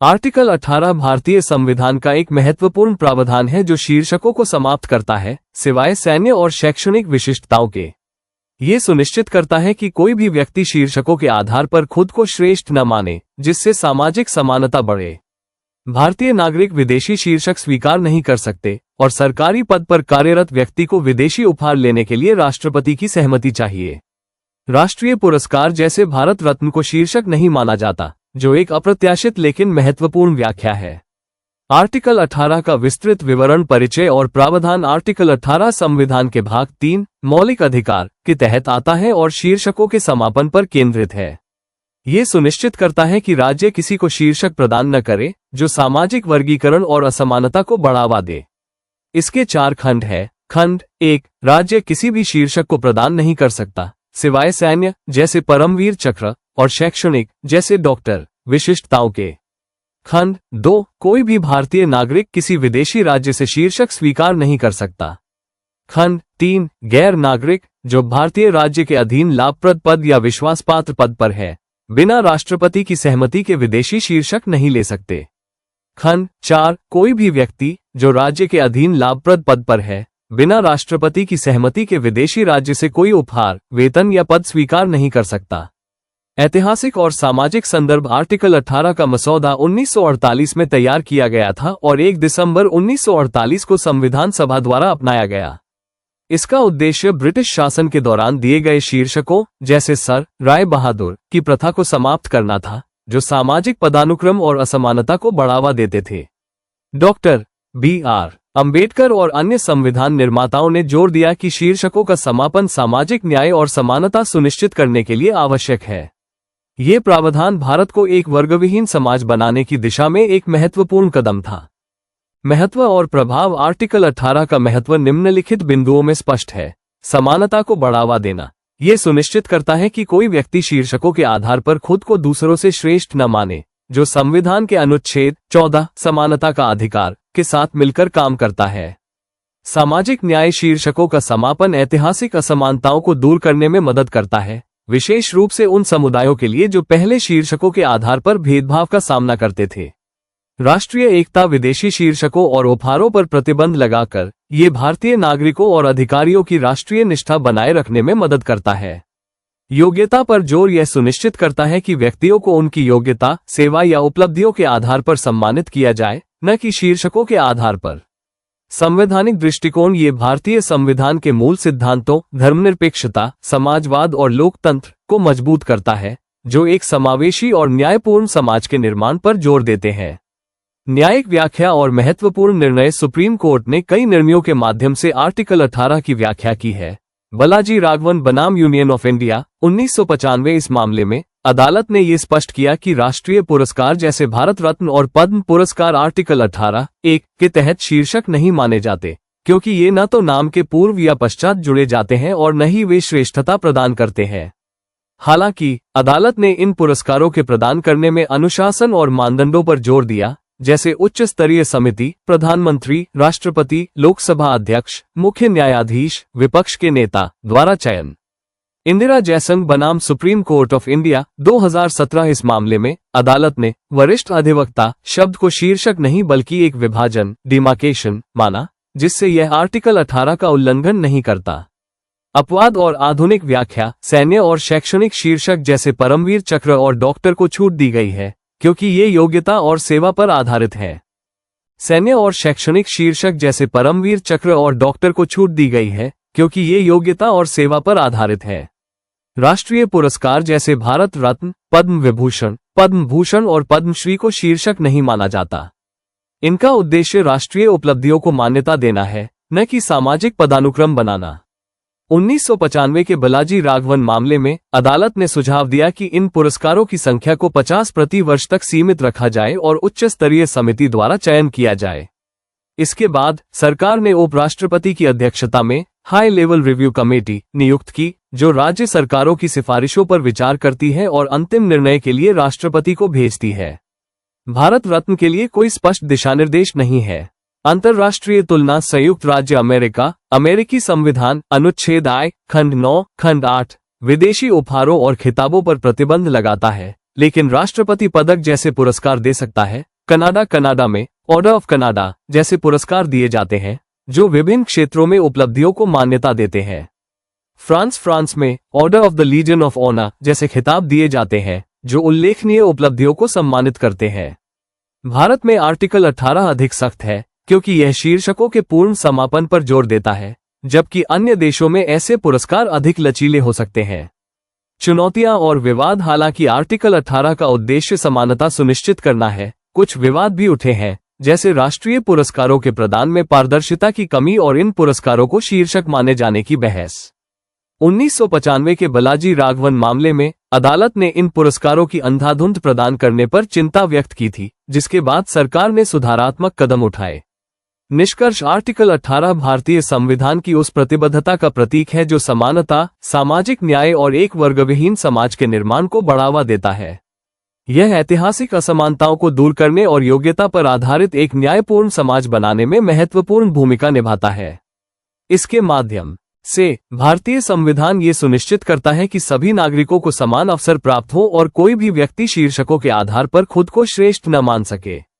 Article 18 भारतीय संविधान का एक महत्वपूर्ण प्रावधान है जो शीर्षकों को समाप्त करता है, सिवाय सैन्य और शैक्षणिक विशिष्टताओं के। ये सुनिश्चित करता है कि कोई भी व्यक्ति शीर्षकों के आधार पर खुद को श्रेष्ठ न माने, जिससे सामाजिक समानता बढ़े। भारतीय नागरिक विदेशी शीर्षक स्वीकार नहीं कर सकते और सरकारी पद पर कार्यरत व्यक्ति को विदेशी उपहार लेने के लिए राष्ट्रपति की सहमति चाहिए। राष्ट्रीय पुरस्कार जैसे भारत रत्न को शीर्षक नहीं माना जाता, जो एक अप्रत्याशित लेकिन महत्वपूर्ण व्याख्या है। आर्टिकल 18 का विस्तृत विवरण परिचय और प्रावधान। आर्टिकल 18 संविधान के भाग 3 मौलिक अधिकार के तहत आता है और शीर्षकों के समापन पर केंद्रित है। ये सुनिश्चित करता है कि राज्य किसी को शीर्षक प्रदान न करे जो सामाजिक वर्गीकरण और असमानता को बढ़ावा दे। इसके 4 खंड है। खंड 1, राज्य किसी भी शीर्षक को प्रदान नहीं कर सकता, सिवाय सैन्य जैसे परमवीर चक्र और शैक्षणिक जैसे डॉक्टर विशिष्टताओं के। खंड 2, कोई भी भारतीय नागरिक किसी विदेशी राज्य से शीर्षक स्वीकार नहीं कर सकता। खंड 3, गैर नागरिक जो भारतीय राज्य के अधीन लाभप्रद पद या विश्वासपात्र पद पर है, बिना राष्ट्रपति की सहमति के विदेशी शीर्षक नहीं ले सकते। खंड 4, कोई भी व्यक्ति जो राज्य के अधीन लाभप्रद पद पर है, बिना राष्ट्रपति की सहमति के विदेशी राज्य से कोई उपहार, वेतन या पद स्वीकार नहीं कर सकता। ऐतिहासिक और सामाजिक संदर्भ। आर्टिकल 18 का मसौदा 1948 में तैयार किया गया था और 1 दिसंबर 1948 को संविधान सभा द्वारा अपनाया गया। इसका उद्देश्य ब्रिटिश शासन के दौरान दिए गए शीर्षकों जैसे सर, राय बहादुर की प्रथा को समाप्त करना था, जो सामाजिक पदानुक्रम और असमानता को बढ़ावा देते थे। Doctor B.R. अंबेडकर और अन्य संविधान निर्माताओं ने जोर दिया कि शीर्षकों का समापन सामाजिक न्याय और समानता सुनिश्चित करने के लिए आवश्यक है। ये प्रावधान भारत को एक वर्गविहीन समाज बनाने की दिशा में एक महत्वपूर्ण कदम था। महत्व और प्रभाव। आर्टिकल 18 का महत्व निम्नलिखित बिंदुओं में स्पष्ट है। समानता को बढ़ावा देना। ये सुनिश्चित करता है कि कोई व्यक्ति शीर्षकों के आधार पर खुद को दूसरों से श्रेष्ठ न माने, जो संविधान के अनुच्छेद 14 समानता का अधिकार के साथ मिलकर काम करता है। सामाजिक न्याय। शीर्षकों का समापन ऐतिहासिक असमानताओं को दूर करने में मदद करता है, विशेष रूप से उन समुदायों के लिए जो पहले शीर्षकों के आधार पर भेदभाव का सामना करते थे। राष्ट्रीय एकता। विदेशी शीर्षकों और उपहारों पर प्रतिबंध लगाकर ये भारतीय नागरिकों और अधिकारियों की राष्ट्रीय निष्ठा बनाए रखने में मदद करता है। योग्यता पर जोर। यह सुनिश्चित करता है कि व्यक्तियों को उनकी योग्यता, सेवा या उपलब्धियों के आधार पर सम्मानित किया जाए, न कि शीर्षकों के आधार पर। संवैधानिक दृष्टिकोण। ये भारतीय संविधान के मूल सिद्धांतों धर्मनिरपेक्षता, समाजवाद और लोकतंत्र को मजबूत करता है, जो एक समावेशी और न्यायपूर्ण समाज के निर्माण पर जोर देते हैं। न्यायिक व्याख्या और महत्वपूर्ण निर्णय। सुप्रीम कोर्ट ने कई निर्णयों के माध्यम से आर्टिकल 18 की व्याख्या की है। बालाजी राघवन बनाम यूनियन ऑफ इंडिया 1995। इस मामले में अदालत ने ये स्पष्ट किया कि राष्ट्रीय पुरस्कार जैसे भारत रत्न और पद्म पुरस्कार आर्टिकल 18(1) के तहत शीर्षक नहीं माने जाते, क्योंकि ये न तो नाम के पूर्व या पश्चात जुड़े जाते हैं और न ही वे श्रेष्ठता प्रदान करते हैं। हालांकि अदालत ने इन पुरस्कारों के प्रदान करने में अनुशासन और मानदंडों पर जोर दिया, जैसे उच्च स्तरीय समिति, प्रधानमंत्री, राष्ट्रपति, लोकसभा अध्यक्ष, मुख्य न्यायाधीश, विपक्ष के नेता द्वारा चयन। इंदिरा जयसंघ बनाम सुप्रीम कोर्ट ऑफ इंडिया 2017। इस मामले में अदालत ने वरिष्ठ अधिवक्ता शब्द को शीर्षक नहीं बल्कि एक विभाजन डिमार्केशन माना, जिससे यह आर्टिकल 18 का उल्लंघन नहीं करता। अपवाद और आधुनिक व्याख्या। सैन्य और शैक्षणिक शीर्षक जैसे परमवीर चक्र और डॉक्टर को छूट दी गई है, क्योंकि ये योग्यता और सेवा पर आधारित है। सैन्य और शैक्षणिक शीर्षक जैसे परमवीर चक्र और डॉक्टर को छूट दी गई है, क्योंकि ये योग्यता और सेवा पर आधारित है। राष्ट्रीय पुरस्कार जैसे भारत रत्न, पद्म विभूषण, पद्म भूषण और पद्मश्री को शीर्षक नहीं माना जाता। इनका उद्देश्य राष्ट्रीय उपलब्धियों को मान्यता देना है, न कि सामाजिक पदानुक्रम बनाना। 1995 के बालाजी राघवन मामले में अदालत ने सुझाव दिया कि इन पुरस्कारों की संख्या को 50 प्रति वर्ष तक सीमित रखा जाए और उच्च स्तरीय समिति द्वारा चयन किया जाए। इसके बाद सरकार ने उपराष्ट्रपति की अध्यक्षता में हाई लेवल रिव्यू कमेटी नियुक्त की, जो राज्य सरकारों की सिफारिशों पर विचार करती है और अंतिम निर्णय के लिए राष्ट्रपति को भेजती है। भारत रत्न के लिए कोई स्पष्ट दिशानिर्देश नहीं है। अंतर्राष्ट्रीय तुलना। संयुक्त राज्य अमेरिका, अमेरिकी संविधान, अनुच्छेद I, खंड 9, खंड 8 विदेशी उपहारों और खिताबों पर प्रतिबंध लगाता है, लेकिन राष्ट्रपति पदक जैसे पुरस्कार दे सकता है, कनाडा में ऑर्डर ऑफ कनाडा जैसे पुरस्कार दिए जाते हैं जो विभिन्न क्षेत्रों में उपलब्धियों को मान्यता देते हैं। फ्रांस में Order of the Legion of Honour जैसे खिताब दिए जाते हैं जो उल्लेखनीय उपलब्धियों को सम्मानित करते हैं। भारत में आर्टिकल 18 अधिक सख्त है क्योंकि यह शीर्षकों के पूर्ण समापन पर जोर देता है, जबकि अन्य देशों में ऐसे पुरस्कार अधिक लचीले हो सकते हैं। चुनौतियां और विवाद। हालांकि आर्टिकल 18 का उद्देश्य समानता सुनिश्चित करना है, कुछ विवाद भी उठे हैं, जैसे राष्ट्रीय पुरस्कारों के प्रदान में पारदर्शिता की कमी और इन पुरस्कारों को शीर्षक माने जाने की बहस। 1995 के बालाजी राघवन मामले में अदालत ने इन पुरस्कारों की अंधाधुंध प्रदान करने पर चिंता व्यक्त की थी, जिसके बाद सरकार ने सुधारात्मक कदम उठाए। निष्कर्ष। आर्टिकल 18 भारतीय संविधान की उस प्रतिबद्धता का प्रतीक है जो समानता, सामाजिक न्याय और एक वर्गविहीन समाज के निर्माण को बढ़ावा देता है। यह ऐतिहासिक असमानताओं को दूर करने और योग्यता पर आधारित एक न्यायपूर्ण समाज बनाने में महत्वपूर्ण भूमिका निभाता है। इसके माध्यम से भारतीय संविधान ये सुनिश्चित करता है कि सभी नागरिकों को समान अवसर प्राप्त हो और कोई भी व्यक्ति शीर्षकों के आधार पर खुद को श्रेष्ठ न मान सके।